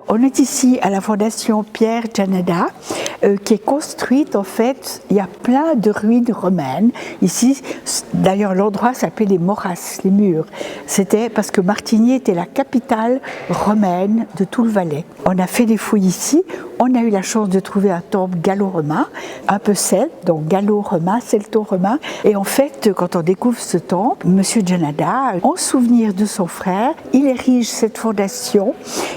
On est ici à la Fondation Pierre Gianada, qui est construite en fait, il y a plein de ruines romaines. Ici, d'ailleurs l'endroit s'appelait les Moras, les murs. C'était parce que Martigny était la capitale romaine de tout le Valais. On a fait des fouilles ici, on a eu la chance de trouver un temple gallo-romain, un peu celte, donc gallo-romain, celto-romain. Et en fait, quand on découvre ce temple, M. Gianada, en souvenir de son frère, il érige cette fondation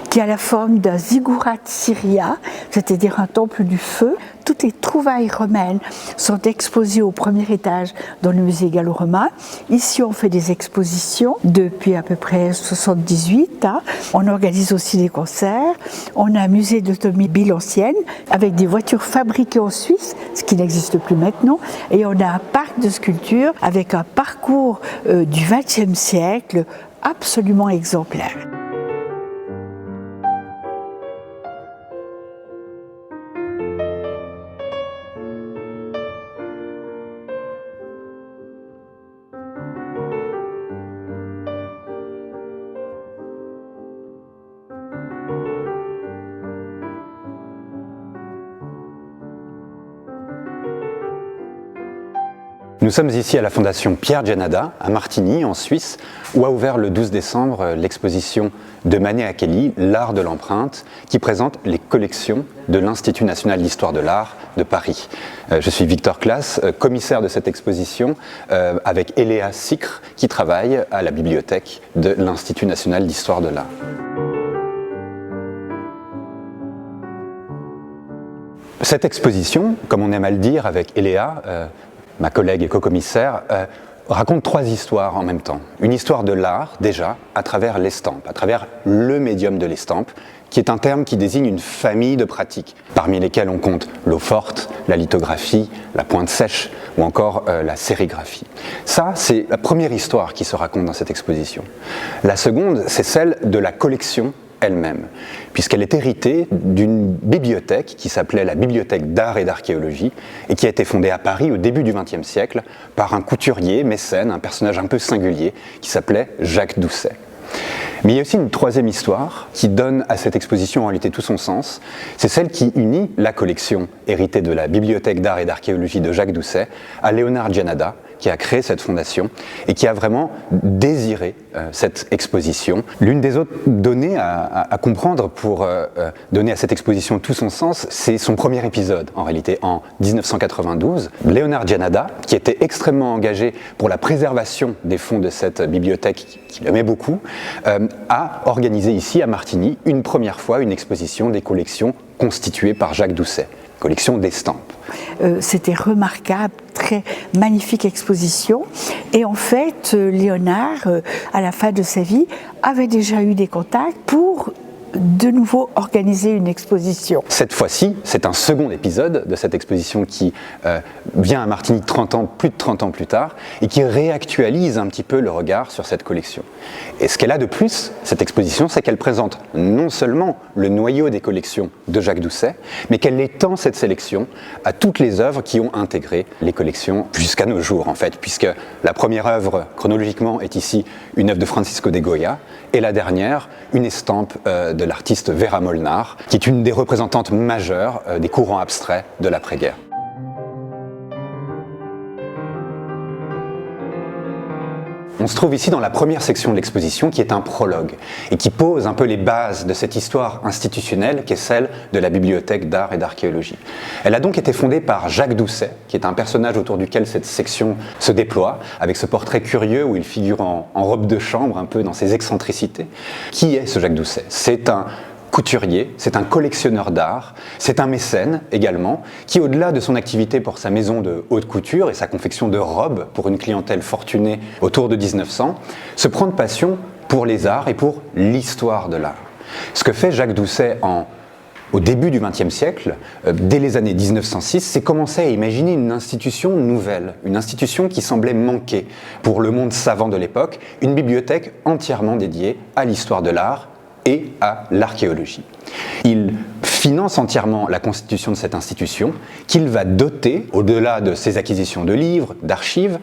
qui a la forme d'un ziggurat syria, c'est-à-dire un temple du feu. Toutes les trouvailles romaines sont exposées au premier étage dans le musée gallo-romain. Ici, on fait des expositions depuis à peu près 78. On organise aussi des concerts. On a un musée d'automobile ancienne avec des voitures fabriquées en Suisse, ce qui n'existe plus maintenant. Et on a un parc de sculptures avec un parcours du XXe siècle absolument exemplaire. Nous sommes ici à la Fondation Pierre Gianada, à Martigny, en Suisse, où a ouvert le 12 décembre l'exposition de Manet à Kelly, L'art de l'empreinte, qui présente les collections de l'Institut national d'histoire de l'art de Paris. Je suis Victor Claes, commissaire de cette exposition, avec Eléa Sicre, qui travaille à la bibliothèque de l'Institut national d'histoire de l'art. Cette exposition, comme on aime à le dire avec Eléa, ma collègue et co-commissaire, raconte trois histoires en même temps. Une histoire de l'art, déjà, à travers l'estampe, à travers le médium de l'estampe, qui est un terme qui désigne une famille de pratiques, parmi lesquelles on compte l'eau forte, la lithographie, la pointe sèche ou encore la sérigraphie. Ça, c'est la première histoire qui se raconte dans cette exposition. La seconde, c'est celle de la collection elle-même, puisqu'elle est héritée d'une bibliothèque qui s'appelait la Bibliothèque d'art et d'archéologie et qui a été fondée à Paris au début du XXe siècle par un couturier, mécène, un personnage un peu singulier qui s'appelait Jacques Doucet. Mais il y a aussi une troisième histoire qui donne à cette exposition en réalité tout son sens. C'est celle qui unit la collection héritée de la Bibliothèque d'art et d'archéologie de Jacques Doucet à Léonard Gianada, qui a créé cette fondation et qui a vraiment désiré cette exposition. L'une des autres données à comprendre pour donner à cette exposition tout son sens, c'est son premier épisode, en réalité, en 1992. Léonard Gianada, qui était extrêmement engagé pour la préservation des fonds de cette bibliothèque, qu'il aimait beaucoup, a organisé ici, à Martigny, une première fois une exposition des collections constituées par Jacques Doucet, collection d'estampes. C'était remarquable, très magnifique exposition. Et en fait, Léonard, à la fin de sa vie, avait déjà eu des contacts pour de nouveau organiser une exposition. Cette fois-ci, c'est un second épisode de cette exposition qui vient à Martigny plus de 30 ans plus tard et qui réactualise un petit peu le regard sur cette collection. Et ce qu'elle a de plus, cette exposition, c'est qu'elle présente non seulement le noyau des collections de Jacques Doucet, mais qu'elle étend cette sélection à toutes les œuvres qui ont intégré les collections jusqu'à nos jours en fait, puisque la première œuvre chronologiquement est ici une œuvre de Francisco de Goya et la dernière une estampe de l'artiste Vera Molnar, qui est une des représentantes majeures des courants abstraits de l'après-guerre. On se trouve ici dans la première section de l'exposition qui est un prologue et qui pose un peu les bases de cette histoire institutionnelle qui est celle de la Bibliothèque d'art et d'archéologie. Elle a donc été fondée par Jacques Doucet, qui est un personnage autour duquel cette section se déploie, avec ce portrait curieux où il figure en robe de chambre, un peu dans ses excentricités. Qui est ce Jacques Doucet ? C'est un couturier, c'est un collectionneur d'art, c'est un mécène également, qui au-delà de son activité pour sa maison de haute couture et sa confection de robes pour une clientèle fortunée autour de 1900, se prend de passion pour les arts et pour l'histoire de l'art. Ce que fait Jacques Doucet au début du XXe siècle, dès les années 1906, c'est commencer à imaginer une institution nouvelle, une institution qui semblait manquer pour le monde savant de l'époque, une bibliothèque entièrement dédiée à l'histoire de l'art et à l'archéologie. Il finance entièrement la constitution de cette institution, qu'il va doter, au-delà de ses acquisitions de livres, d'archives,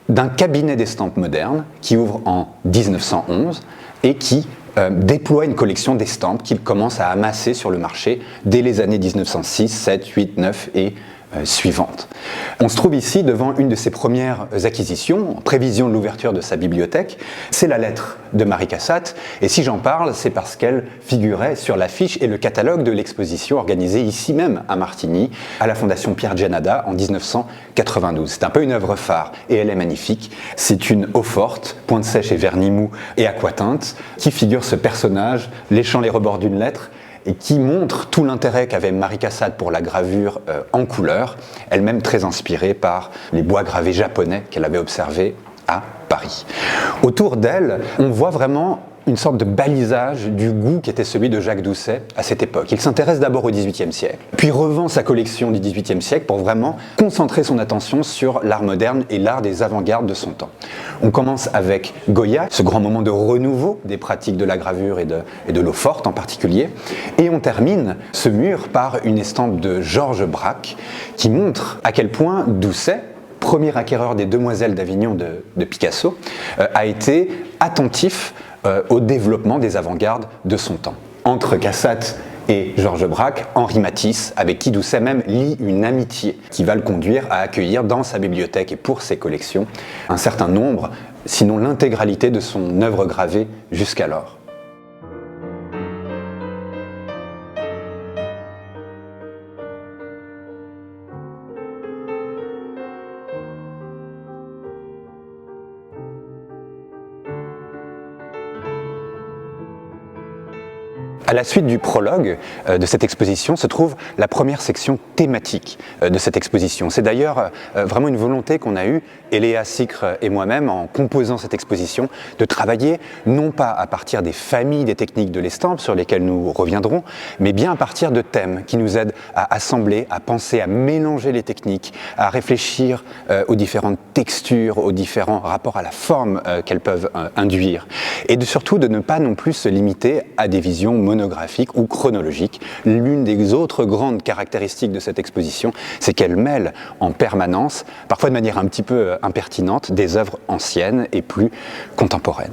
d'un cabinet d'estampes modernes qui ouvre en 1911 et qui déploie une collection d'estampes qu'il commence à amasser sur le marché dès les années 1906, 7, 8, 9 et suivantes. On se trouve ici devant une de ses premières acquisitions, en prévision de l'ouverture de sa bibliothèque. C'est la lettre de Marie Cassatt, et si j'en parle, c'est parce qu'elle figurait sur l'affiche et le catalogue de l'exposition organisée ici même à Martigny, à la Fondation Pierre Giannadat en 1992. C'est un peu une œuvre phare, et elle est magnifique. C'est une eau forte, pointe sèche et vernis mou et aquatinte, qui figure ce personnage léchant les rebords d'une lettre, et qui montre tout l'intérêt qu'avait Marie Cassatt pour la gravure en couleur, elle-même très inspirée par les bois gravés japonais qu'elle avait observés à Paris. Autour d'elle, on voit vraiment une sorte de balisage du goût qui était celui de Jacques Doucet à cette époque. Il s'intéresse d'abord au XVIIIe siècle, puis revend sa collection du XVIIIe siècle pour vraiment concentrer son attention sur l'art moderne et l'art des avant-gardes de son temps. On commence avec Goya, ce grand moment de renouveau des pratiques de la gravure et de l'eau forte en particulier, et on termine ce mur par une estampe de Georges Braque qui montre à quel point Doucet, premier acquéreur des Demoiselles d'Avignon de Picasso, a été attentif au développement des avant-gardes de son temps. Entre Cassatt et Georges Braque, Henri Matisse, avec qui Doucet même lie une amitié qui va le conduire à accueillir dans sa bibliothèque et pour ses collections un certain nombre, sinon l'intégralité de son œuvre gravée jusqu'alors. À la suite du prologue de cette exposition se trouve la première section thématique de cette exposition. C'est d'ailleurs vraiment une volonté qu'on a eue, Eléa Sicre et moi-même, en composant cette exposition, de travailler non pas à partir des familles des techniques de l'estampe sur lesquelles nous reviendrons, mais bien à partir de thèmes qui nous aident à assembler, à penser, à mélanger les techniques, à réfléchir aux différentes textures, aux différents rapports à la forme qu'elles peuvent induire, et surtout de ne pas non plus se limiter à des visions monographique ou chronologique. L'une des autres grandes caractéristiques de cette exposition, c'est qu'elle mêle en permanence, parfois de manière un petit peu impertinente, des œuvres anciennes et plus contemporaines.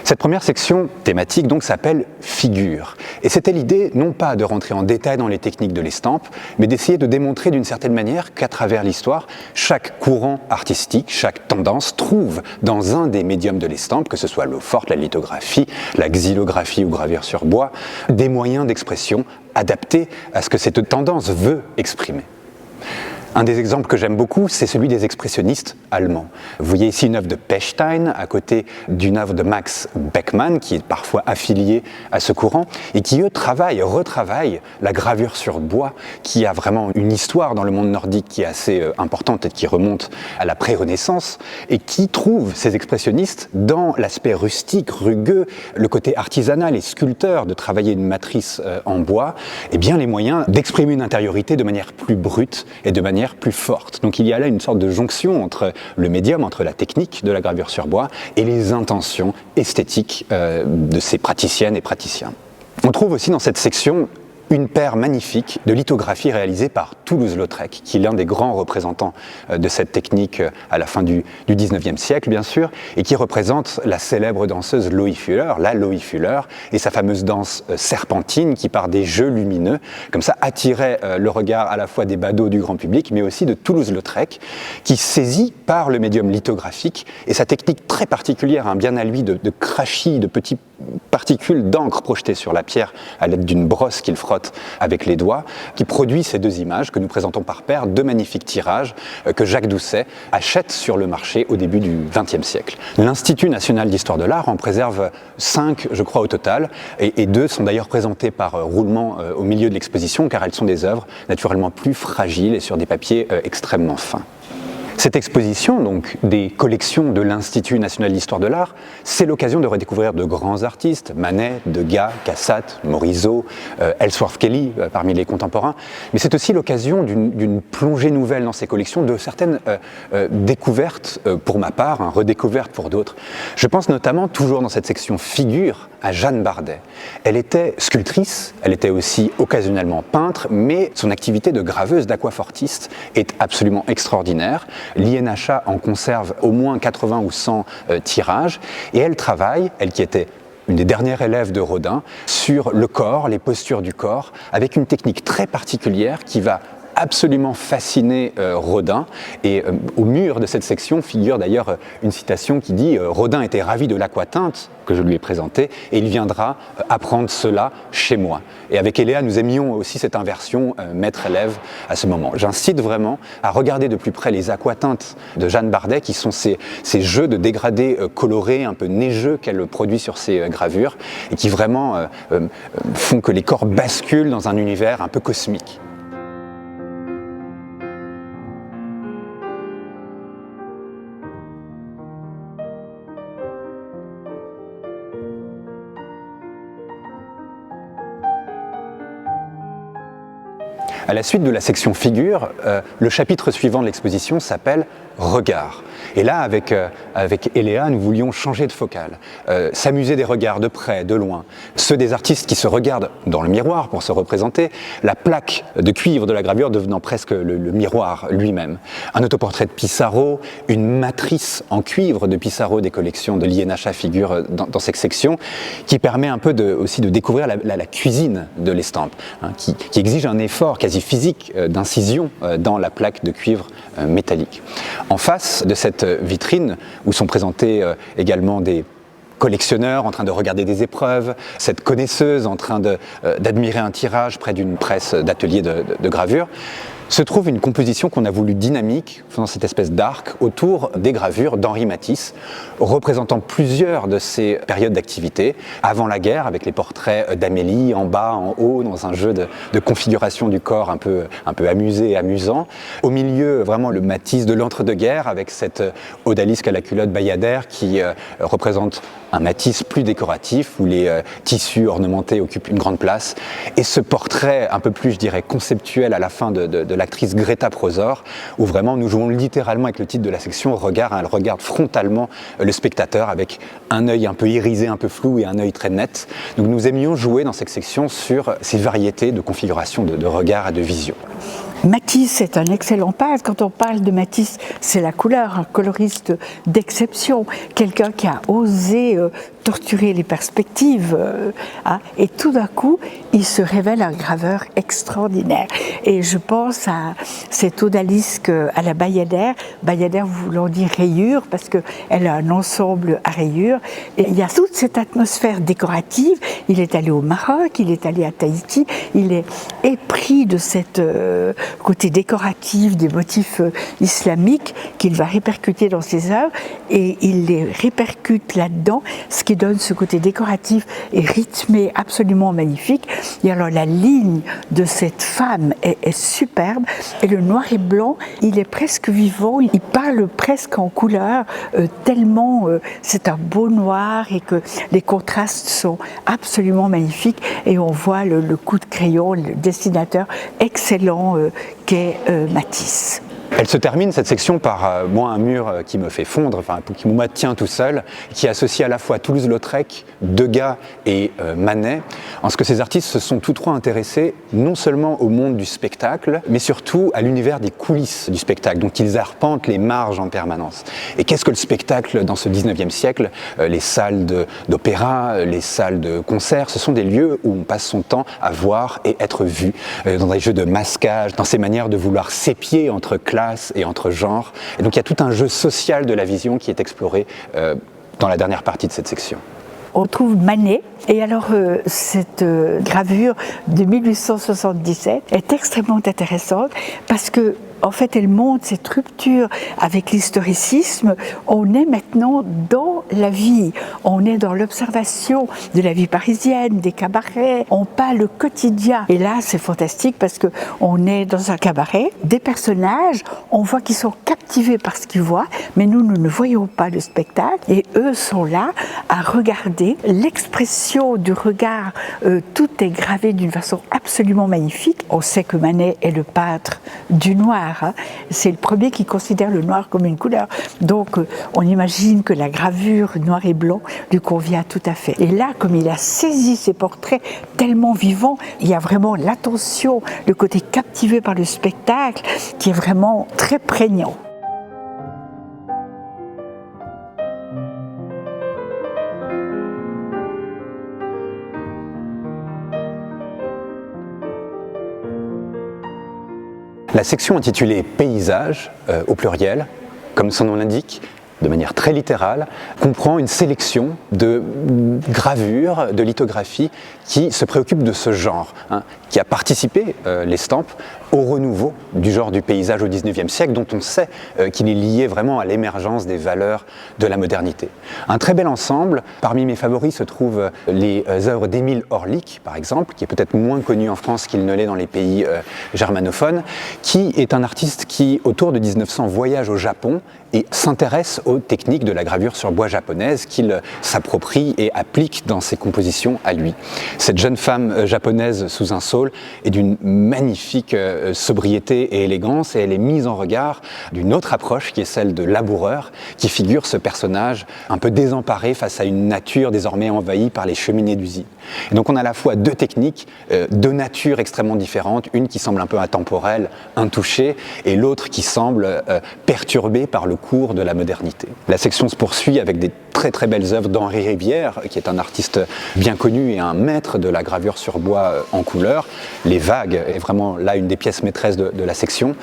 Cette première section thématique donc s'appelle Figures. Et c'était l'idée non pas de rentrer en détail dans les techniques de l'estampe, mais d'essayer de démontrer d'une certaine manière qu'à travers l'histoire, chaque courant artistique, chaque tendance trouve dans un des médiums de l'estampe, que ce soit l'eau forte, la lithographie, la xylographie ou gravure sur bois, des moyens d'expression adaptés à ce que cette tendance veut exprimer. Un des exemples que j'aime beaucoup, c'est celui des expressionnistes allemands. Vous voyez ici une œuvre de Pechstein à côté d'une œuvre de Max Beckmann, qui est parfois affilié à ce courant, et qui, eux, retravaillent la gravure sur bois, qui a vraiment une histoire dans le monde nordique qui est assez importante et qui remonte à la pré-Renaissance, et qui trouve ces expressionnistes dans l'aspect rustique, rugueux, le côté artisanal et sculpteur de travailler une matrice en bois, et bien les moyens d'exprimer une intériorité de manière plus brute et de manière plus forte. Donc il y a là une sorte de jonction entre le médium, entre la technique de la gravure sur bois et les intentions esthétiques de ces praticiennes et praticiens. On trouve aussi dans cette section une paire magnifique de lithographies réalisées par Toulouse-Lautrec, qui est l'un des grands représentants de cette technique à la fin du XIXe siècle, bien sûr, et qui représente la célèbre danseuse Loie Fuller, la Loie Fuller, et sa fameuse danse serpentine qui, par des jeux lumineux, comme ça, attirait le regard à la fois des badauds du grand public, mais aussi de Toulouse-Lautrec, qui saisit par le médium lithographique et sa technique très particulière, bien à lui, de crachis, de petits particules d'encre projetées sur la pierre à l'aide d'une brosse qu'il frotte avec les doigts, qui produit ces deux images que nous présentons par paire, deux magnifiques tirages que Jacques Doucet achète sur le marché au début du XXe siècle. L'Institut national d'histoire de l'art en préserve 5, je crois, au total, et 2 sont d'ailleurs présentées par roulement au milieu de l'exposition, car elles sont des œuvres naturellement plus fragiles et sur des papiers extrêmement fins. Cette exposition, donc, des collections de l'Institut national d'histoire de l'art, c'est l'occasion de redécouvrir de grands artistes, Manet, Degas, Cassatt, Morisot, Ellsworth Kelly parmi les contemporains, mais c'est aussi l'occasion d'une plongée nouvelle dans ces collections, de certaines découvertes pour ma part, redécouvertes pour d'autres. Je pense notamment, toujours dans cette section figures, à Jeanne Bardet. Elle était sculptrice, elle était aussi occasionnellement peintre, mais son activité de graveuse, d'aquafortiste est absolument extraordinaire. L'INHA en conserve au moins 80 ou 100 tirages, et elle travaille, elle qui était une des dernières élèves de Rodin, sur le corps, les postures du corps, avec une technique très particulière qui va absolument fasciné Rodin, et au mur de cette section figure d'ailleurs une citation qui dit « Rodin était ravi de l'aquatinte que je lui ai présentée et il viendra apprendre cela chez moi ». Et avec Eléa, nous aimions aussi cette inversion maître-élève à ce moment. J'incite vraiment à regarder de plus près les aquatintes de Jeanne Bardet, qui sont ces jeux de dégradés colorés, un peu neigeux qu'elle produit sur ses gravures, et qui vraiment font que les corps basculent dans un univers un peu cosmique. À la suite de la section figure, le chapitre suivant de l'exposition s'appelle « Regard ». Et là, avec Eléa, nous voulions changer de focale, s'amuser des regards de près, de loin, ceux des artistes qui se regardent dans le miroir pour se représenter, la plaque de cuivre de la gravure devenant presque le miroir lui-même. Un autoportrait de Pissarro, une matrice en cuivre de Pissarro des collections de l'INHA figure dans cette section, qui permet un peu aussi de découvrir la cuisine de l'estampe, hein, qui exige un effort quasi physique d'incision dans la plaque de cuivre métallique. En face de cette vitrine, où sont présentés également des collectionneurs en train de regarder des épreuves, cette connaisseuse en train d'admirer un tirage près d'une presse d'atelier de gravure, se trouve une composition qu'on a voulu dynamique, faisant cette espèce d'arc autour des gravures d'Henri Matisse, représentant plusieurs de ces périodes d'activité, avant la guerre, avec les portraits d'Amélie, en bas, en haut, dans un jeu de configuration du corps un peu amusé et amusant. Au milieu, vraiment le Matisse de l'entre-deux-guerres, avec cette odalisque à la culotte bayadère qui représente un Matisse plus décoratif, où les tissus ornementés occupent une grande place, et ce portrait un peu plus, je dirais, conceptuel à la fin de l'actrice Greta Prosor, où vraiment nous jouons littéralement avec le titre de la section Regard, elle regarde frontalement le spectateur avec un œil un peu irisé, un peu flou et un œil très net. Donc nous aimions jouer dans cette section sur ces variétés de configuration de regard et de vision. Matisse est un excellent peintre. Quand on parle de Matisse, c'est la couleur, un coloriste d'exception, quelqu'un qui a osé torturer les perspectives, et tout d'un coup, il se révèle un graveur extraordinaire. Et je pense à cette odalisque à la bayadère voulant dire rayure, parce qu'elle a un ensemble à rayures. Et il y a toute cette atmosphère décorative. Il est allé au Maroc, il est allé à Tahiti, il est épris de cette côté décoratif des motifs islamiques qu'il va répercuter dans ses œuvres, et il les répercute là-dedans, ce qui donne ce côté décoratif et rythmé absolument magnifique. Et alors la ligne de cette femme est superbe, et le noir et blanc, il est presque vivant, il parle presque en couleur, tellement c'est un beau noir et que les contrastes sont absolument magnifiques, et on voit le coup de crayon, le dessinateur excellent qu'est Matisse. Elle se termine, cette section, par un mur qui me fait fondre, enfin qui me tient tout seul, qui associe à la fois Toulouse-Lautrec, Degas et Manet, en ce que ces artistes se sont tous trois intéressés non seulement au monde du spectacle, mais surtout à l'univers des coulisses du spectacle, dont ils arpentent les marges en permanence. Et qu'est-ce que le spectacle dans ce 19e siècle ? Les salles d'opéra, les salles de concert, ce sont des lieux où on passe son temps à voir et être vu, dans des jeux de masquage, dans ces manières de vouloir s'épier entre classes et entre genres. Et donc il y a tout un jeu social de la vision qui est exploré dans la dernière partie de cette section. On trouve Manet, et alors cette gravure de 1877 est extrêmement intéressante parce que en fait, elle montre cette rupture avec l'historicisme. On est maintenant dans la vie, on est dans l'observation de la vie parisienne, des cabarets, on parle le quotidien. Et là, c'est fantastique parce qu'on est dans un cabaret, des personnages, on voit qu'ils sont captivés par ce qu'ils voient, mais nous ne voyons pas le spectacle, et eux sont là à regarder. L'expression du regard, tout est gravé d'une façon absolument magnifique. On sait que Manet est le peintre du noir. C'est le premier qui considère le noir comme une couleur. Donc on imagine que la gravure noir et blanc lui convient tout à fait. Et là, comme il a saisi ces portraits tellement vivants, il y a vraiment l'attention, le côté captivé par le spectacle qui est vraiment très prégnant. La section intitulée « Paysages » au pluriel, comme son nom l'indique, de manière très littérale, comprend une sélection de gravures, de lithographies qui se préoccupent de ce genre, qui a participé, l'estampe, au renouveau du genre du paysage au XIXe siècle, dont on sait qu'il est lié vraiment à l'émergence des valeurs de la modernité. Un très bel ensemble. Parmi mes favoris se trouvent les œuvres d'Émile Orlik, par exemple, qui est peut-être moins connu en France qu'il ne l'est dans les pays germanophones, qui est un artiste qui, autour de 1900, voyage au Japon et s'intéresse aux techniques de la gravure sur bois japonaise qu'il s'approprie et applique dans ses compositions à lui. Cette jeune femme japonaise sous un saule est d'une magnifique sobriété et élégance, et elle est mise en regard d'une autre approche qui est celle de laboureur, qui figure ce personnage un peu désemparé face à une nature désormais envahie par les cheminées d'usine. Et donc on a à la fois deux techniques, deux natures extrêmement différentes, une qui semble un peu intemporelle, intouchée, et l'autre qui semble perturbée par le cours de la modernité. La section se poursuit avec des très belles œuvres d'Henri Rivière, qui est un artiste bien connu et un maître de la gravure sur bois en couleur. Les Vagues est vraiment là une des pièces maîtresses de la section.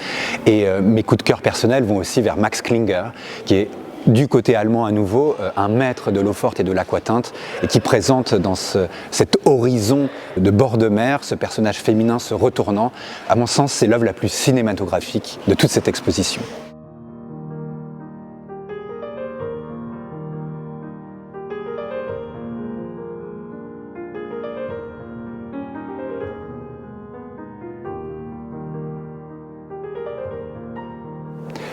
Et mes coups de cœur personnels vont aussi vers Max Klinger, qui est du côté allemand à nouveau, un maître de l'eau forte et de l'aquatinte, et qui présente dans cet horizon de bord de mer, ce personnage féminin se retournant. À mon sens, c'est l'œuvre la plus cinématographique de toute cette exposition.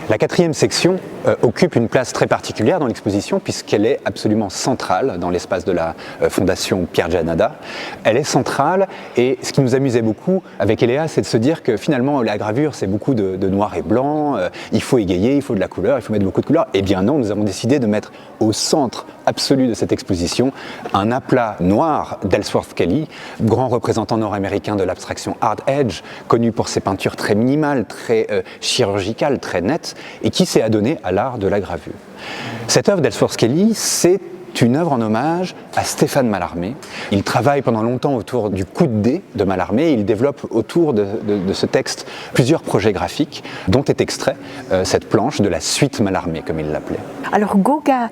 La quatrième section occupe une place très particulière dans l'exposition puisqu'elle est absolument centrale dans l'espace de la Fondation Pierre Giannadat. Elle est centrale, et ce qui nous amusait beaucoup avec Eléa, c'est de se dire que finalement la gravure c'est beaucoup de noir et blanc, il faut égayer, il faut de la couleur, il faut mettre beaucoup de couleurs. Eh bien non, nous avons décidé de mettre au centre absolu de cette exposition un aplat noir d'Ellsworth Kelly, grand représentant nord-américain de l'abstraction hard edge, connu pour ses peintures très minimales, très chirurgicales, très nettes, et qui s'est adonné à l'art de la gravure. Cette œuvre d'Ellsworth Kelly, c'est une œuvre en hommage à Stéphane Mallarmé. Il travaille pendant longtemps autour du coup de dé de Mallarmé, et il développe autour de ce texte plusieurs projets graphiques dont est extrait cette planche de la suite Mallarmé, comme il l'appelait. Alors Gauguin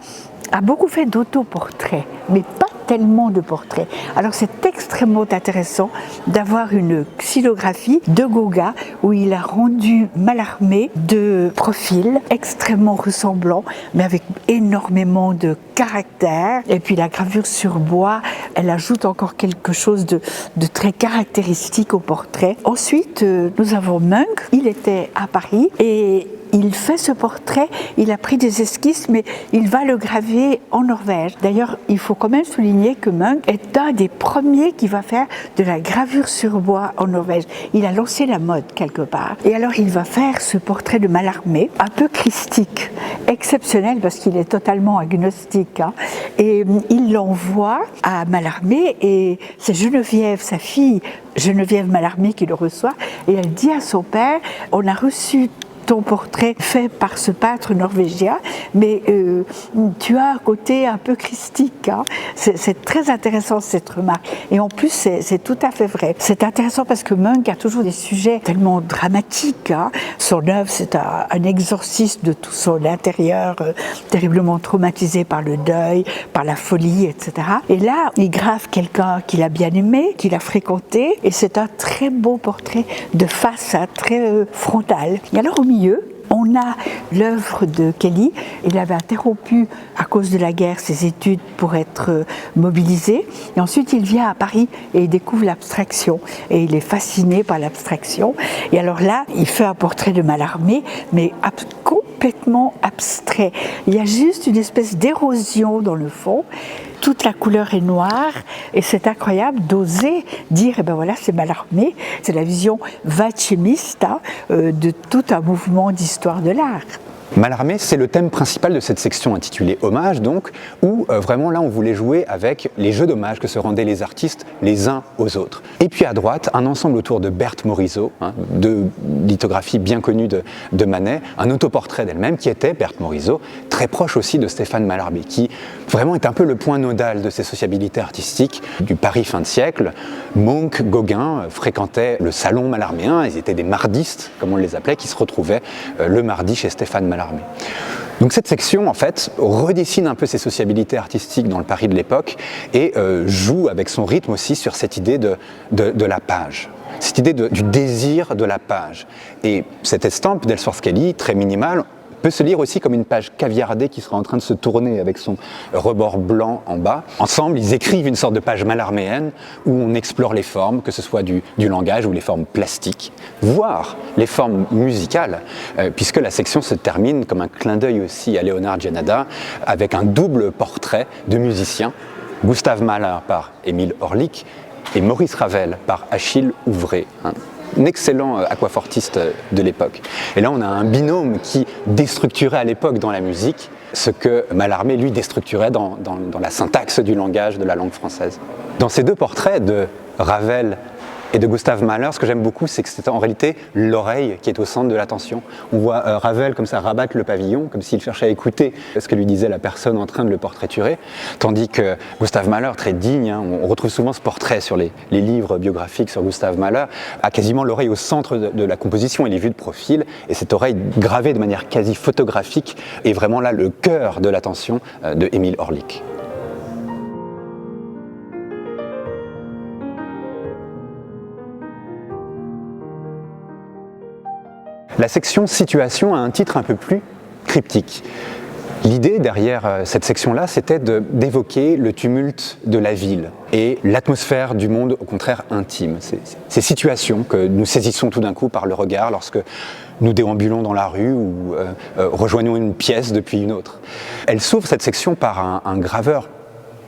a beaucoup fait d'autoportraits, mais pas tellement de portraits. Alors c'est extrêmement intéressant d'avoir une xylographie de Gauguin où il a rendu Mallarmé de profil extrêmement ressemblant, mais avec énormément de caractère. Et puis la gravure sur bois, elle ajoute encore quelque chose de très caractéristique au portrait. Ensuite, nous avons Munch. Il était à Paris et il fait ce portrait, il a pris des esquisses, mais il va le graver en Norvège. D'ailleurs, il faut quand même souligner que Munch est un des premiers qui va faire de la gravure sur bois en Norvège. Il a lancé la mode quelque part. Et alors, il va faire ce portrait de Mallarmé, un peu christique, exceptionnel parce qu'il est totalement agnostique. Et il l'envoie à Mallarmé, et c'est Geneviève, sa fille, Geneviève Mallarmé, qui le reçoit. Et elle dit à son père, on a reçu ton portrait fait par ce peintre norvégien, mais tu as un côté un peu christique. C'est très intéressant cette remarque. Et en plus, c'est tout à fait vrai. C'est intéressant parce que Munch a toujours des sujets tellement dramatiques. Son œuvre, c'est un exorcisme de tout son intérieur, terriblement traumatisé par le deuil, par la folie, etc. Et là, il grave quelqu'un qu'il a bien aimé, qu'il a fréquenté, et c'est un très beau portrait de face, très frontal. Et alors, au milieu, on a l'œuvre de Kelly. Il avait interrompu à cause de la guerre ses études pour être mobilisé. Et ensuite, il vient à Paris et il découvre l'abstraction. Et il est fasciné par l'abstraction. Et alors là, il fait un portrait de Mallarmé, mais complètement abstrait. Il y a juste une espèce d'érosion dans le fond. Toute la couleur est noire, et c'est incroyable d'oser dire, eh ben voilà, c'est Mallarmé. C'est la vision vachimiste de tout un mouvement d'histoire de l'art. Mallarmé, c'est le thème principal de cette section intitulée Hommage, donc, où vraiment là on voulait jouer avec les jeux d'hommage que se rendaient les artistes les uns aux autres. Et puis à droite, un ensemble autour de Berthe Morisot, de lithographie bien connue de Manet, un autoportrait d'elle-même qui était, Berthe Morisot, très proche aussi de Stéphane Mallarmé, qui vraiment est un peu le point nodal de ces sociabilités artistiques du Paris fin de siècle. Munch, Gauguin fréquentaient le salon mallarméen, ils étaient des mardistes, comme on les appelait, qui se retrouvaient le mardi chez Stéphane Mallarmé. Donc cette section, en fait, redessine un peu ces sociabilités artistiques dans le Paris de l'époque et joue avec son rythme aussi sur cette idée de la page, cette idée du désir de la page. Et cette estampe d'Elsworth Kelly, très minimale, peut se lire aussi comme une page caviardée qui sera en train de se tourner avec son rebord blanc en bas. Ensemble, ils écrivent une sorte de page mallarméenne où on explore les formes, que ce soit du langage ou les formes plastiques, voire les formes musicales, puisque la section se termine comme un clin d'œil aussi à Leonard Janada, avec un double portrait de musiciens, Gustave Mahler par Émile Orlik et Maurice Ravel par Achille Ouvray. Un excellent aquafortiste de l'époque. Et là, on a un binôme qui déstructurait à l'époque dans la musique ce que Mallarmé, lui, déstructurait dans la syntaxe du langage de la langue française. Dans ces deux portraits de Ravel et de Gustave Mahler, ce que j'aime beaucoup, c'est que c'est en réalité l'oreille qui est au centre de l'attention. On voit Ravel comme ça rabattre le pavillon, comme s'il cherchait à écouter ce que lui disait la personne en train de le portraiturer, tandis que Gustave Mahler, très digne, on retrouve souvent ce portrait sur les livres biographiques sur Gustave Mahler, a quasiment l'oreille au centre de la composition, il est vu de profil, et cette oreille gravée de manière quasi photographique est vraiment là le cœur de l'attention de Émile Orlik. La section Situation a un titre un peu plus cryptique. L'idée derrière cette section-là, c'était d'évoquer le tumulte de la ville et l'atmosphère du monde, au contraire, intime. Ces situations que nous saisissons tout d'un coup par le regard lorsque nous déambulons dans la rue ou rejoignons une pièce depuis une autre. Elle s'ouvre, cette section, par un graveur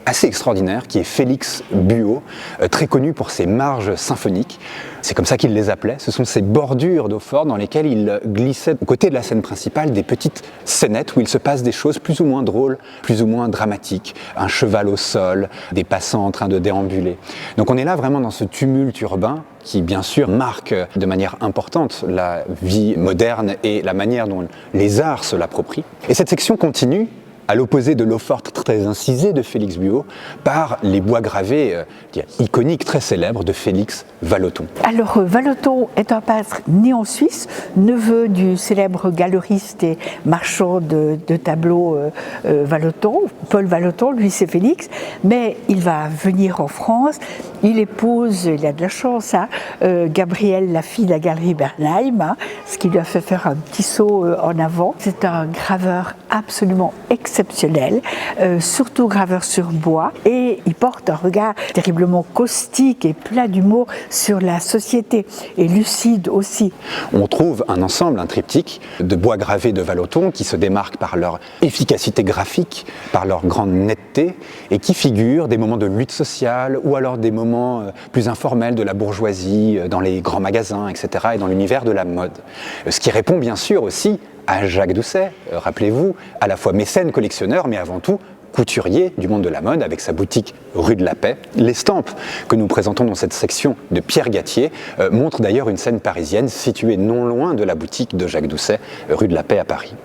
assez extraordinaire qui est Félix Buot, très connu pour ses marges symphoniques. C'est comme ça qu'il les appelait. Ce sont ces bordures d'eau forte dans lesquelles il glissait aux côtés de la scène principale des petites scénettes où il se passe des choses plus ou moins drôles, plus ou moins dramatiques. Un cheval au sol, des passants en train de déambuler. Donc on est là vraiment dans ce tumulte urbain qui bien sûr marque de manière importante la vie moderne et la manière dont les arts se l'approprient. Et cette section continue à l'opposé de l'eau forte très incisée de Félix Buot, par les bois gravés iconiques, très célèbres de Félix Vallotton. Alors Vallotton est un peintre né en Suisse, neveu du célèbre galeriste et marchand de tableaux Vallotton, Paul Vallotton, lui c'est Félix, mais il va venir en France, il épouse, il a de la chance, Gabrielle, la fille de la galerie Bernheim, ce qui lui a fait faire un petit saut en avant. C'est un graveur absolument exceptionnel, surtout graveur sur bois, et il porte un regard terriblement caustique et plein d'humour sur la société, et lucide aussi. On trouve un ensemble, un triptyque de bois gravés de Vallotton qui se démarquent par leur efficacité graphique, par leur grande netteté, et qui figurent des moments de lutte sociale ou alors des moments plus informels de la bourgeoisie, dans les grands magasins, etc., et dans l'univers de la mode. Ce qui répond bien sûr aussi à Jacques Doucet, rappelez-vous, à la fois mécène, collectionneur, mais avant tout couturier du monde de la mode avec sa boutique rue de la Paix. L'estampe que nous présentons dans cette section de Pierre Gattier montre d'ailleurs une scène parisienne située non loin de la boutique de Jacques Doucet, rue de la Paix à Paris.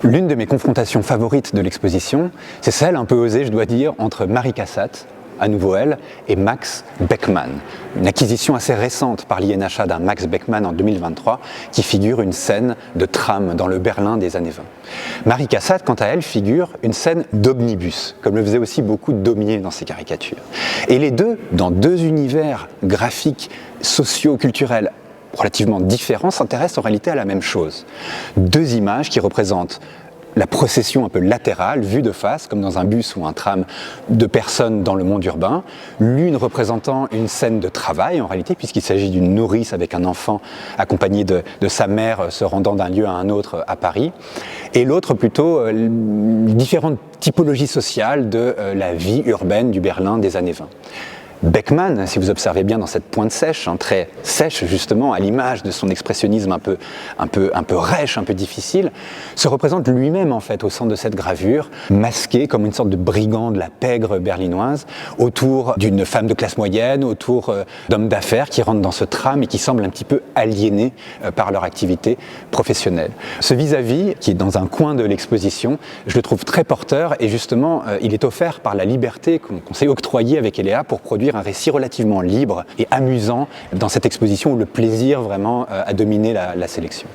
L'une de mes confrontations favorites de l'exposition, c'est celle un peu osée, je dois dire, entre Marie Cassatt, à nouveau elle, et Max Beckmann. Une acquisition assez récente par l'INHA d'un Max Beckmann en 2023 qui figure une scène de tram dans le Berlin des années 20. Marie Cassatt, quant à elle, figure une scène d'omnibus, comme le faisait aussi beaucoup Daumier dans ses caricatures. Et les deux, dans deux univers graphiques, sociaux, culturels relativement différents, s'intéressent en réalité à la même chose. Deux images qui représentent la procession un peu latérale, vue de face, comme dans un bus ou un tram, de personnes dans le monde urbain. L'une représentant une scène de travail, en réalité, puisqu'il s'agit d'une nourrice avec un enfant accompagné de sa mère se rendant d'un lieu à un autre à Paris. Et l'autre plutôt différentes typologies sociales de la vie urbaine du Berlin des années 20. Beckmann, si vous observez bien dans cette pointe sèche, très sèche justement, à l'image de son expressionnisme un peu rêche, un peu difficile, se représente lui-même en fait au centre de cette gravure, masqué comme une sorte de brigand de la pègre berlinoise, autour d'une femme de classe moyenne, autour d'hommes d'affaires qui rentrent dans ce tram et qui semblent un petit peu aliénés par leur activité professionnelle. Ce vis-à-vis, qui est dans un coin de l'exposition, je le trouve très porteur et justement, il est offert par la liberté qu'on s'est octroyée avec Eléa pour produire un récit relativement libre et amusant dans cette exposition où le plaisir vraiment a dominé la sélection.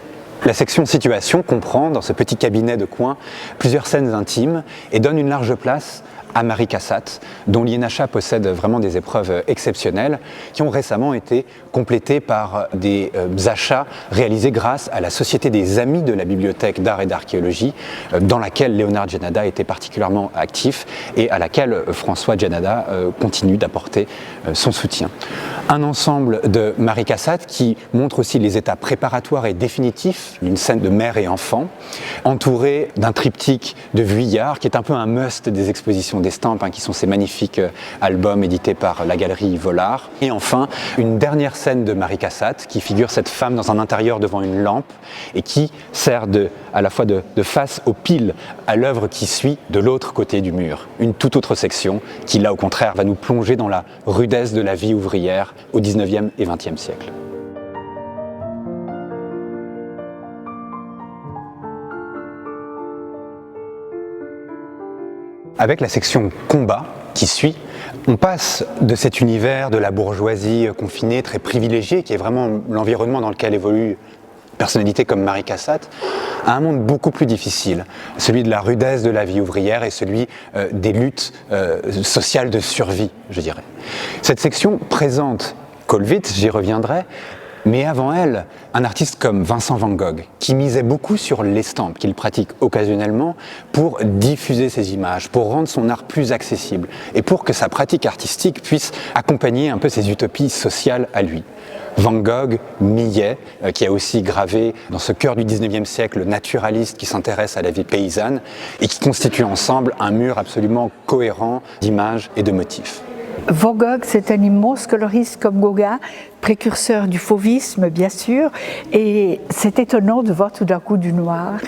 La section situation comprend, dans ce petit cabinet de coin, plusieurs scènes intimes et donne une large place à Marie Cassatt, dont l'INHA possède vraiment des épreuves exceptionnelles, qui ont récemment été complétées par des achats réalisés grâce à la Société des Amis de la Bibliothèque d'Art et d'Archéologie, dans laquelle Léonard Giannadat était particulièrement actif et à laquelle François Giannadat continue d'apporter son soutien. Un ensemble de Marie Cassatt qui montre aussi les états préparatoires et définitifs d'une scène de mère et enfant, entourée d'un triptyque de Vuillard, qui est un peu un must des expositions d'estampes, qui sont ces magnifiques albums édités par la galerie Vollard. Et enfin, une dernière scène de Marie Cassatt qui figure cette femme dans un intérieur devant une lampe et qui sert à la fois de face aux piles à l'œuvre qui suit de l'autre côté du mur. Une toute autre section qui, là, au contraire, va nous plonger dans la rudesse de la vie ouvrière au XIXe et XXe siècle. Avec la section combat qui suit, on passe de cet univers de la bourgeoisie confinée, très privilégiée, qui est vraiment l'environnement dans lequel évolue personnalité comme Marie Cassatt, à un monde beaucoup plus difficile, celui de la rudesse de la vie ouvrière et celui des luttes sociales de survie, je dirais. Cette section présente Kollwitz, j'y reviendrai, mais avant elle, un artiste comme Vincent van Gogh, qui misait beaucoup sur l'estampe, qu'il pratique occasionnellement pour diffuser ses images, pour rendre son art plus accessible et pour que sa pratique artistique puisse accompagner un peu ses utopies sociales à lui. Van Gogh, Millet, qui a aussi gravé dans ce cœur du XIXe siècle le naturaliste qui s'intéresse à la vie paysanne et qui constituent ensemble un mur absolument cohérent d'images et de motifs. Van Gogh, c'est un immense coloriste comme Gauguin, précurseur du fauvisme bien sûr, et c'est étonnant de voir tout d'un coup du noir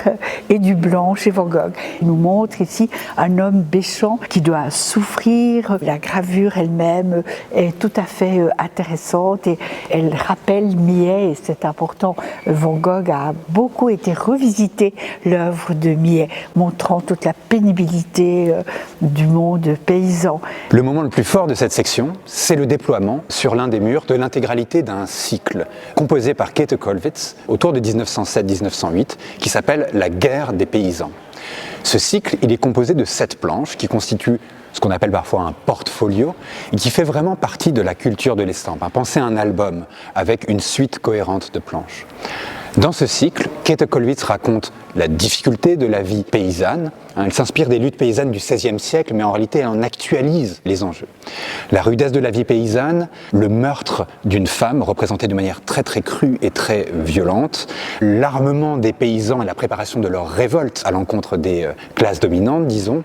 et du blanc chez Van Gogh. Il nous montre ici un homme bêchant qui doit souffrir. La gravure elle-même est tout à fait intéressante et elle rappelle Millet, et c'est important. Van Gogh a beaucoup été revisité l'œuvre de Millet, montrant toute la pénibilité du monde paysan. Le moment le plus fort de cette section, c'est le déploiement sur l'un des murs de l'intégralité d'un cycle composé par Käthe Kollwitz autour de 1907-1908 qui s'appelle « La guerre des paysans ». Ce cycle, il est composé de 7 planches qui constituent ce qu'on appelle parfois un portfolio et qui fait vraiment partie de la culture de l'estampe. Pensez à un album avec une suite cohérente de planches. Dans ce cycle, Käthe Kollwitz raconte la difficulté de la vie paysanne. Elle s'inspire des luttes paysannes du XVIe siècle, mais en réalité, elle en actualise les enjeux. La rudesse de la vie paysanne, le meurtre d'une femme représentée de manière très très crue et très violente, l'armement des paysans et la préparation de leur révolte à l'encontre des classes dominantes, disons,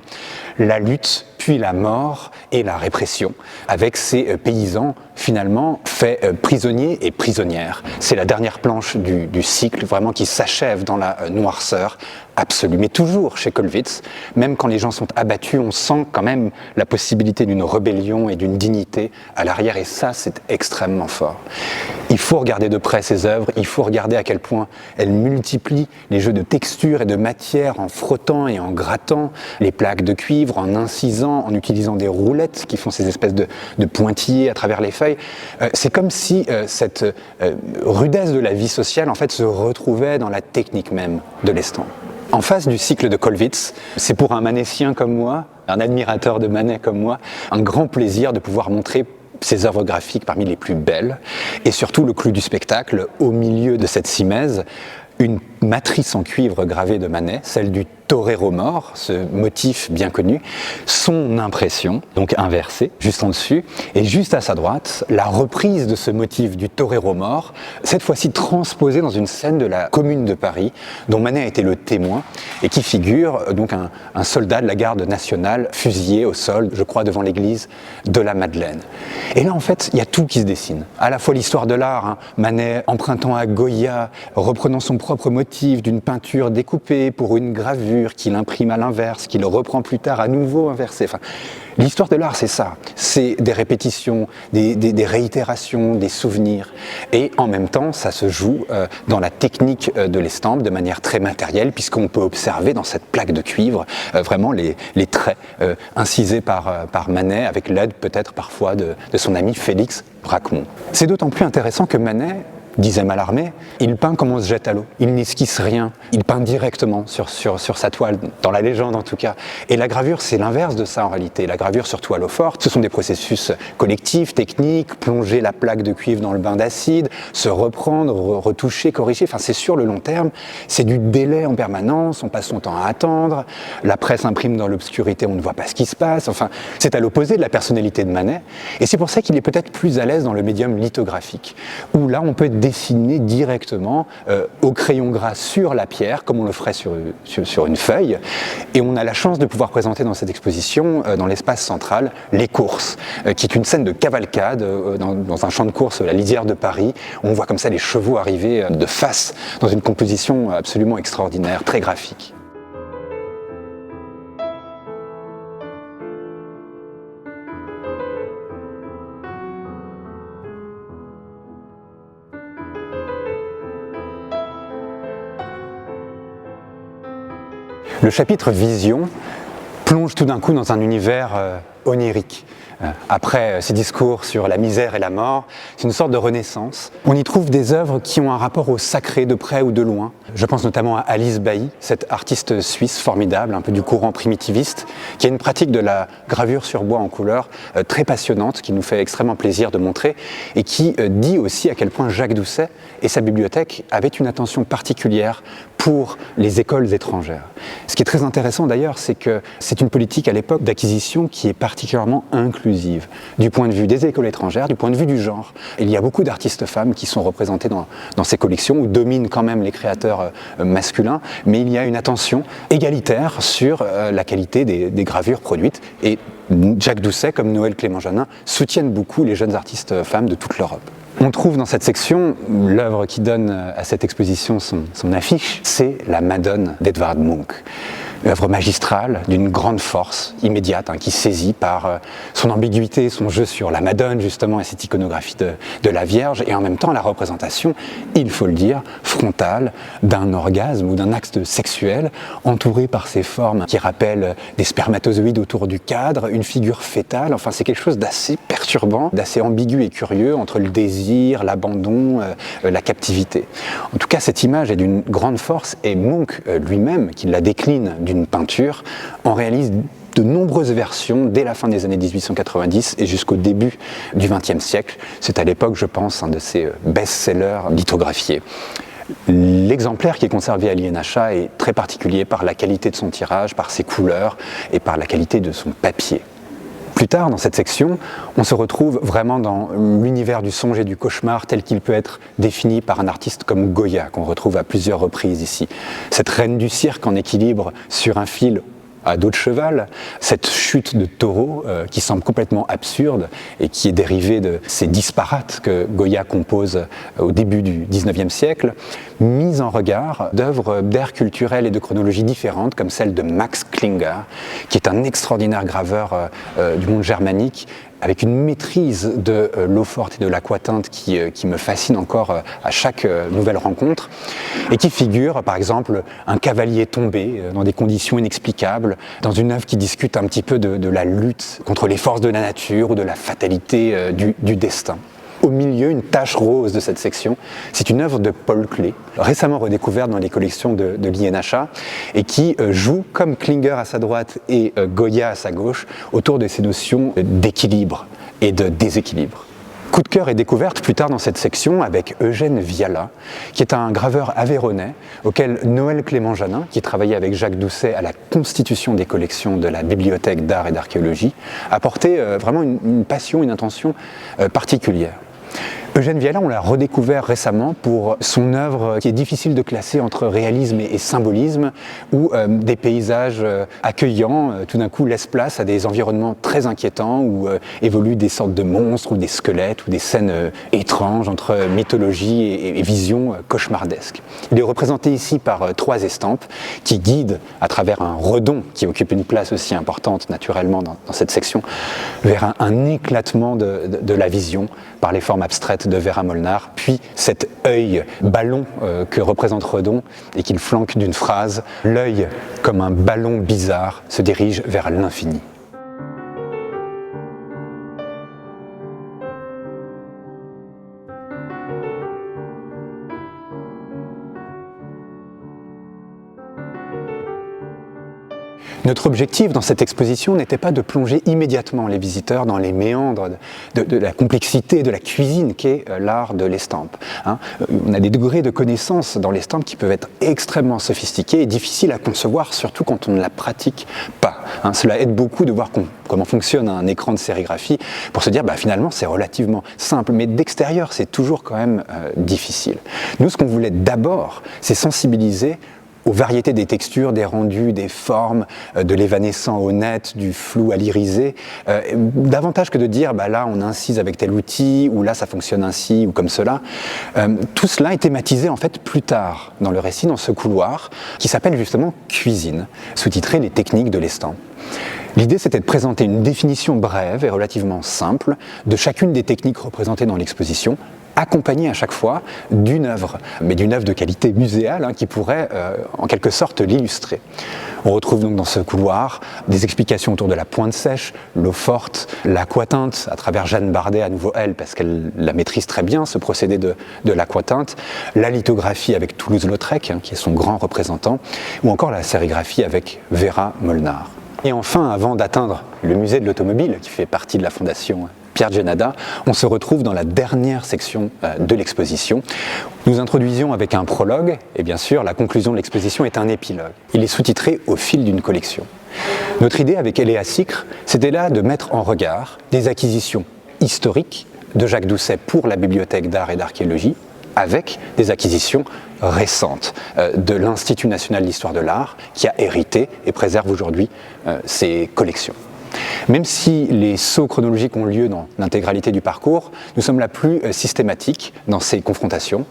la lutte, puis la mort et la répression, avec ces paysans finalement faits prisonniers et prisonnières. C'est la dernière planche du cycle, vraiment qui s'achève dans la noirceur absolue. Mais toujours chez Kollwitz, même quand les gens sont abattus, on sent quand même la possibilité d'une rébellion et d'une dignité à l'arrière, et ça, c'est extrêmement fort. Il faut regarder de près ses œuvres, il faut regarder à quel point elle multiplie les jeux de texture et de matière en frottant et en grattant, les plaques de cuivre, en incisant, en utilisant des roulettes qui font ces espèces de pointillés à travers les feuilles. C'est comme si cette rudesse de la vie sociale en fait se retrouvait dans la technique même de l'estampe. En face du cycle de Kollwitz, c'est pour un manécien comme moi, un admirateur de Manet comme moi, un grand plaisir de pouvoir montrer ses œuvres graphiques parmi les plus belles, et surtout le clou du spectacle, au milieu de cette simèse, une matrice en cuivre gravée de Manet, celle du torero mort, ce motif bien connu, son impression, donc inversée, juste en dessus, et juste à sa droite, la reprise de ce motif du torero mort, cette fois-ci transposée dans une scène de la Commune de Paris, dont Manet a été le témoin, et qui figure donc un soldat de la garde nationale fusillé au sol, je crois, devant l'église de la Madeleine. Et là, en fait, il y a tout qui se dessine. À la fois l'histoire de l'art, Manet empruntant à Goya, reprenant son propre motif d'une peinture découpée pour une gravure qu'il imprime à l'inverse, qu'il reprend plus tard à nouveau inversé. Enfin, l'histoire de l'art, c'est ça. C'est des répétitions, des réitérations, des souvenirs. Et en même temps, ça se joue dans la technique de l'estampe de manière très matérielle, puisqu'on peut observer dans cette plaque de cuivre vraiment les traits incisés par Manet, avec l'aide peut-être parfois de son ami Félix Bracquemond. C'est d'autant plus intéressant que Manet, disait Mallarmé, il peint comme on se jette à l'eau. Il n'esquisse rien, il peint directement sur sa toile, dans la légende en tout cas. Et la gravure, c'est l'inverse de ça en réalité. La gravure sur toile eau forte, ce sont des processus collectifs, techniques, plonger la plaque de cuivre dans le bain d'acide, se reprendre, retoucher, corriger, enfin c'est sur le long terme, c'est du délai en permanence, on passe son temps à attendre, la presse imprime dans l'obscurité, on ne voit pas ce qui se passe, enfin c'est à l'opposé de la personnalité de Manet. Et c'est pour ça qu'il est peut-être plus à l'aise dans le médium lithographique, où là on peut dessiner directement au crayon gras sur la pierre, comme on le ferait sur une feuille. Et on a la chance de pouvoir présenter dans cette exposition, dans l'espace central, Les Courses, qui est une scène de cavalcade dans un champ de course, la lisière de Paris. On voit comme ça les chevaux arriver de face, dans une composition absolument extraordinaire, très graphique. Le chapitre Vision plonge tout d'un coup dans un univers onirique. Après ces discours sur la misère et la mort, c'est une sorte de renaissance. On y trouve des œuvres qui ont un rapport au sacré de près ou de loin. Je pense notamment à Alice Bailly, cette artiste suisse formidable, un peu du courant primitiviste, qui a une pratique de la gravure sur bois en couleur très passionnante, qui nous fait extrêmement plaisir de montrer, et qui dit aussi à quel point Jacques Doucet et sa bibliothèque avaient une attention particulière pour les écoles étrangères. Ce qui est très intéressant d'ailleurs, c'est que c'est une politique à l'époque d'acquisition qui est particulièrement inclusive, du point de vue des écoles étrangères, du point de vue du genre. Il y a beaucoup d'artistes femmes qui sont représentées dans ces collections, où dominent quand même les créateurs masculins, mais il y a une attention égalitaire sur la qualité des gravures produites. Et Jacques Doucet, comme Noël Clément-Janin, soutiennent beaucoup les jeunes artistes femmes de toute l'Europe. On trouve dans cette section, l'œuvre qui donne à cette exposition son affiche, c'est la Madone d'Edvard Munch. Œuvre magistrale d'une grande force immédiate, qui saisit par son ambiguïté, son jeu sur la Madone justement et cette iconographie de la Vierge, et en même temps la représentation, il faut le dire, frontale d'un orgasme ou d'un acte sexuel entouré par ces formes qui rappellent des spermatozoïdes autour du cadre, une figure fœtale. Enfin c'est quelque chose d'assez perturbant, d'assez ambigu et curieux entre le désir, l'abandon, la captivité. En tout cas cette image est d'une grande force, et Munch lui-même, qui la décline d'une peinture, en réalise de nombreuses versions dès la fin des années 1890 et jusqu'au début du XXe siècle. C'est à l'époque, je pense, un de ses best-sellers lithographiés. L'exemplaire qui est conservé à l'INHA est très particulier par la qualité de son tirage, par ses couleurs et par la qualité de son papier. Plus tard, dans cette section, on se retrouve vraiment dans l'univers du songe et du cauchemar tel qu'il peut être défini par un artiste comme Goya, qu'on retrouve à plusieurs reprises ici. Cette reine du cirque en équilibre sur un fil à dos de cheval, cette chute de taureau qui semble complètement absurde et qui est dérivée de ces disparates que Goya compose au début du XIXe siècle, mise en regard d'œuvres d'air culturel et de chronologie différentes, comme celle de Max Klinger, qui est un extraordinaire graveur du monde germanique, avec une maîtrise de l'eau forte et de l'aquatinte qui me fascine encore à chaque nouvelle rencontre, et qui figure par exemple un cavalier tombé dans des conditions inexplicables, dans une œuvre qui discute un petit peu de la lutte contre les forces de la nature ou de la fatalité du destin. Au milieu, une tache rose de cette section, c'est une œuvre de Paul Klee, récemment redécouverte dans les collections de l'INHA, et qui joue, comme Klinger à sa droite et Goya à sa gauche, autour de ces notions d'équilibre et de déséquilibre. Coup de cœur et découverte plus tard dans cette section avec Eugène Viala, qui est un graveur aveyronnais auquel Noël Clément-Janin, qui travaillait avec Jacques Doucet à la constitution des collections de la Bibliothèque d'art et d'archéologie, a porté vraiment une passion, une intention particulière. Eugène Viala, on l'a redécouvert récemment pour son œuvre qui est difficile de classer entre réalisme et symbolisme, où des paysages accueillants tout d'un coup laissent place à des environnements très inquiétants, où évoluent des sortes de monstres ou des squelettes ou des scènes étranges entre mythologie et vision cauchemardesque. Il est représenté ici par 3 estampes qui guident à travers un redon qui occupe une place aussi importante naturellement dans cette section, vers un éclatement de la vision par les formes abstraites de Vera Molnar, puis cet œil ballon que représente Redon et qu'il flanque d'une phrase « L'œil, comme un ballon bizarre, se dirige vers l'infini ». Notre objectif dans cette exposition n'était pas de plonger immédiatement les visiteurs dans les méandres de la complexité de la cuisine qu'est l'art de l'estampe. On a des degrés de connaissance dans l'estampe qui peuvent être extrêmement sophistiqués et difficiles à concevoir, surtout quand on ne la pratique pas. Cela aide beaucoup de voir comment fonctionne un écran de sérigraphie pour se dire finalement c'est relativement simple, mais d'extérieur c'est toujours quand même difficile. Nous, ce qu'on voulait d'abord, c'est sensibiliser aux variétés des textures, des rendus, des formes, de l'évanescent au net, du flou à l'irisé, davantage que de dire là on incise avec tel outil, ou là ça fonctionne ainsi ou comme cela. Tout cela est thématisé en fait plus tard dans le récit, dans ce couloir, qui s'appelle justement Cuisine, sous-titré Les techniques de l'estampe. L'idée, c'était de présenter une définition brève et relativement simple de chacune des techniques représentées dans l'exposition, accompagnée à chaque fois d'une œuvre, mais d'une œuvre de qualité muséale qui pourrait en quelque sorte l'illustrer. On retrouve donc dans ce couloir des explications autour de la pointe sèche, l'eau forte, l'aquatinte à travers Jeanne Bardet, à nouveau elle, parce qu'elle la maîtrise très bien, ce procédé de l'aquatinte, la lithographie avec Toulouse-Lautrec, qui est son grand représentant, ou encore la sérigraphie avec Vera Molnar. Et enfin, avant d'atteindre le musée de l'automobile, qui fait partie de la fondation Pierre Giannadat, on se retrouve dans la dernière section de l'exposition. Nous introduisions avec un prologue, et bien sûr, la conclusion de l'exposition est un épilogue. Il est sous-titré « Au fil d'une collection ». Notre idée avec Eléa Sicre, c'était là de mettre en regard des acquisitions historiques de Jacques Doucet pour la Bibliothèque d'art et d'archéologie, avec des acquisitions récentes de l'Institut national d'histoire de l'art, qui a hérité et préserve aujourd'hui ses collections. Même si les sauts chronologiques ont lieu dans l'intégralité du parcours, nous sommes là plus systématiques dans ces confrontations.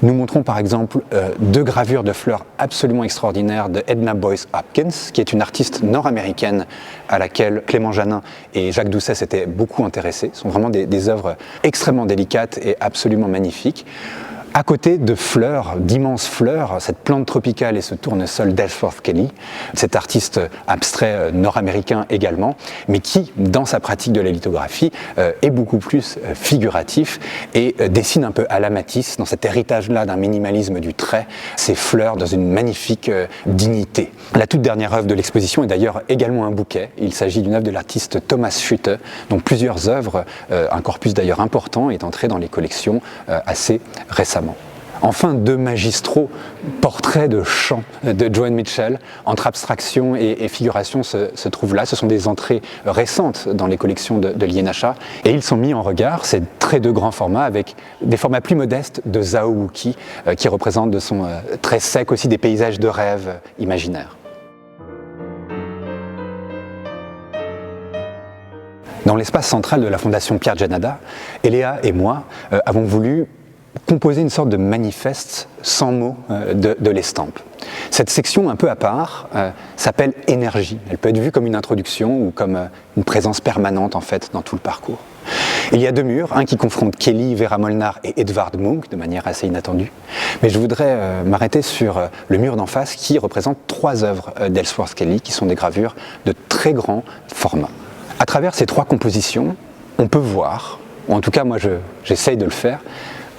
Nous montrons par exemple 2 gravures de fleurs absolument extraordinaires de Edna Boyce Hopkins, qui est une artiste nord-américaine à laquelle Clément-Janin et Jacques Doucet s'étaient beaucoup intéressés. Ce sont vraiment des œuvres extrêmement délicates et absolument magnifiques. À côté de fleurs, d'immenses fleurs, cette plante tropicale et ce tournesol d'Ellsworth Kelly, cet artiste abstrait nord-américain également, mais qui, dans sa pratique de la lithographie, est beaucoup plus figuratif et dessine un peu à la Matisse, dans cet héritage-là d'un minimalisme du trait, ces fleurs dans une magnifique dignité. La toute dernière œuvre de l'exposition est d'ailleurs également un bouquet. Il s'agit d'une œuvre de l'artiste Thomas Schutte, dont plusieurs œuvres, un corpus d'ailleurs important, est entré dans les collections assez récemment. Enfin, 2 magistraux portraits de chants de Joan Mitchell, entre abstraction et figuration, se trouvent là. Ce sont des entrées récentes dans les collections de l'INHA. Et ils sont mis en regard, ces traits de grand format, avec des formats plus modestes de Zhao Wuqi, qui représentent de son trait sec aussi des paysages de rêve imaginaires. Dans l'espace central de la Fondation Pierre Giannadat, Eléa et moi avons voulu composer une sorte de manifeste sans mots de l'estampe. Cette section un peu à part s'appelle Énergie. Elle peut être vue comme une introduction ou comme une présence permanente en fait dans tout le parcours. Il y a 2 murs, un qui confronte Kelly, Vera Molnar et Edvard Munch de manière assez inattendue. Mais je voudrais m'arrêter sur le mur d'en face qui représente 3 œuvres d'Ellsworth Kelly qui sont des gravures de très grand format. À travers ces 3 compositions, on peut voir, ou en tout cas moi j'essaye de le faire,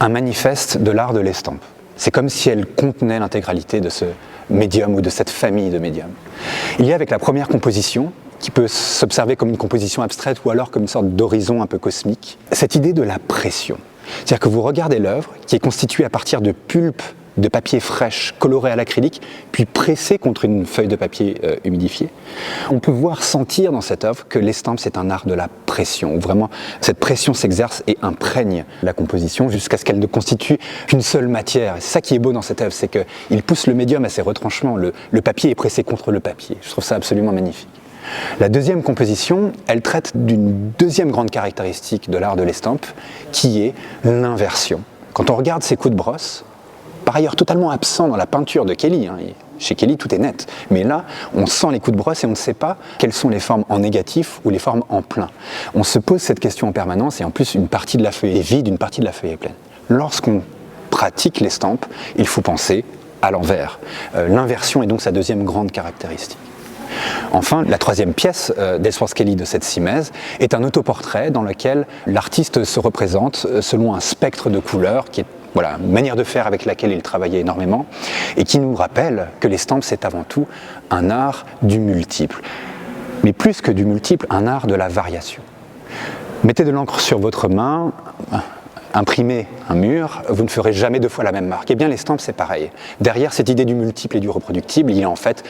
un manifeste de l'art de l'estampe. C'est comme si elle contenait l'intégralité de ce médium ou de cette famille de médiums. Il y a avec la première composition qui peut s'observer comme une composition abstraite ou alors comme une sorte d'horizon un peu cosmique. Cette idée de la pression, c'est-à-dire que vous regardez l'œuvre qui est constituée à partir de pulpe de papier fraîche colorée à l'acrylique, puis pressée contre une feuille de papier humidifiée. On peut sentir dans cette œuvre que l'estampe, c'est un art de la pression, où vraiment cette pression s'exerce et imprègne la composition jusqu'à ce qu'elle ne constitue qu'une seule matière. C'est ça qui est beau dans cette œuvre, c'est qu'il pousse le médium à ses retranchements. Le papier est pressé contre le papier. Je trouve ça absolument magnifique. La deuxième composition, elle traite d'une deuxième grande caractéristique de l'art de l'estampe, qui est l'inversion. Quand on regarde ses coups de brosse, par ailleurs totalement absent dans la peinture de Kelly, chez Kelly tout est net, mais là on sent les coups de brosse et on ne sait pas quelles sont les formes en négatif ou les formes en plein. On se pose cette question en permanence et en plus une partie de la feuille est vide, une partie de la feuille est pleine. Lorsqu'on pratique l'estampe, il faut penser à l'envers. L'inversion est donc sa deuxième grande caractéristique. Enfin, la troisième pièce d'Ellsworth Kelly de cette simèse est un autoportrait dans lequel l'artiste se représente selon un spectre de couleurs qui est une manière de faire avec laquelle il travaillait énormément et qui nous rappelle que l'estampe c'est avant tout un art du multiple. Mais plus que du multiple, un art de la variation. Mettez de l'encre sur votre main, imprimez un mur, vous ne ferez jamais deux fois la même marque. Eh bien l'estampe c'est pareil. Derrière cette idée du multiple et du reproductible, il y a en fait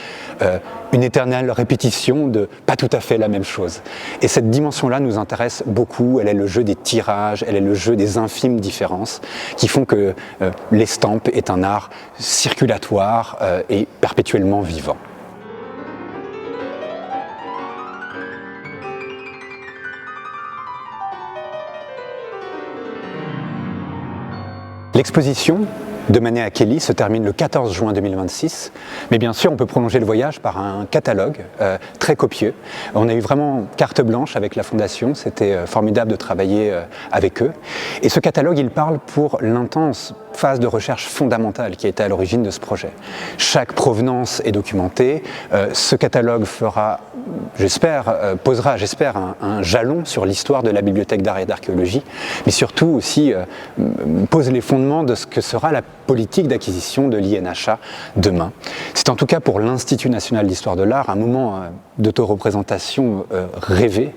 une éternelle répétition de pas tout à fait la même chose. Et cette dimension-là nous intéresse beaucoup, elle est le jeu des tirages, elle est le jeu des infimes différences qui font que l'estampe est un art circulatoire et perpétuellement vivant. L'exposition de Manet à Kelly se termine le 14 juin 2026, mais bien sûr on peut prolonger le voyage par un catalogue très copieux. On a eu vraiment carte blanche avec la Fondation, c'était formidable de travailler avec eux. Et ce catalogue il parle pour l'intense phase de recherche fondamentale qui a été à l'origine de ce projet. Chaque provenance est documentée, ce catalogue fera, posera, j'espère, un jalon sur l'histoire de la Bibliothèque d'art et d'archéologie, mais surtout aussi pose les fondements de ce que sera la politique d'acquisition de l'INHA demain. C'est en tout cas pour l'Institut national d'histoire de l'art un moment d'autoreprésentation rêvé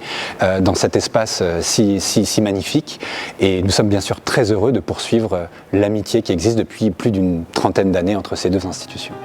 dans cet espace si magnifique et nous sommes bien sûr très heureux de poursuivre l'amitié qui existe depuis plus d'une trentaine d'années entre ces deux institutions.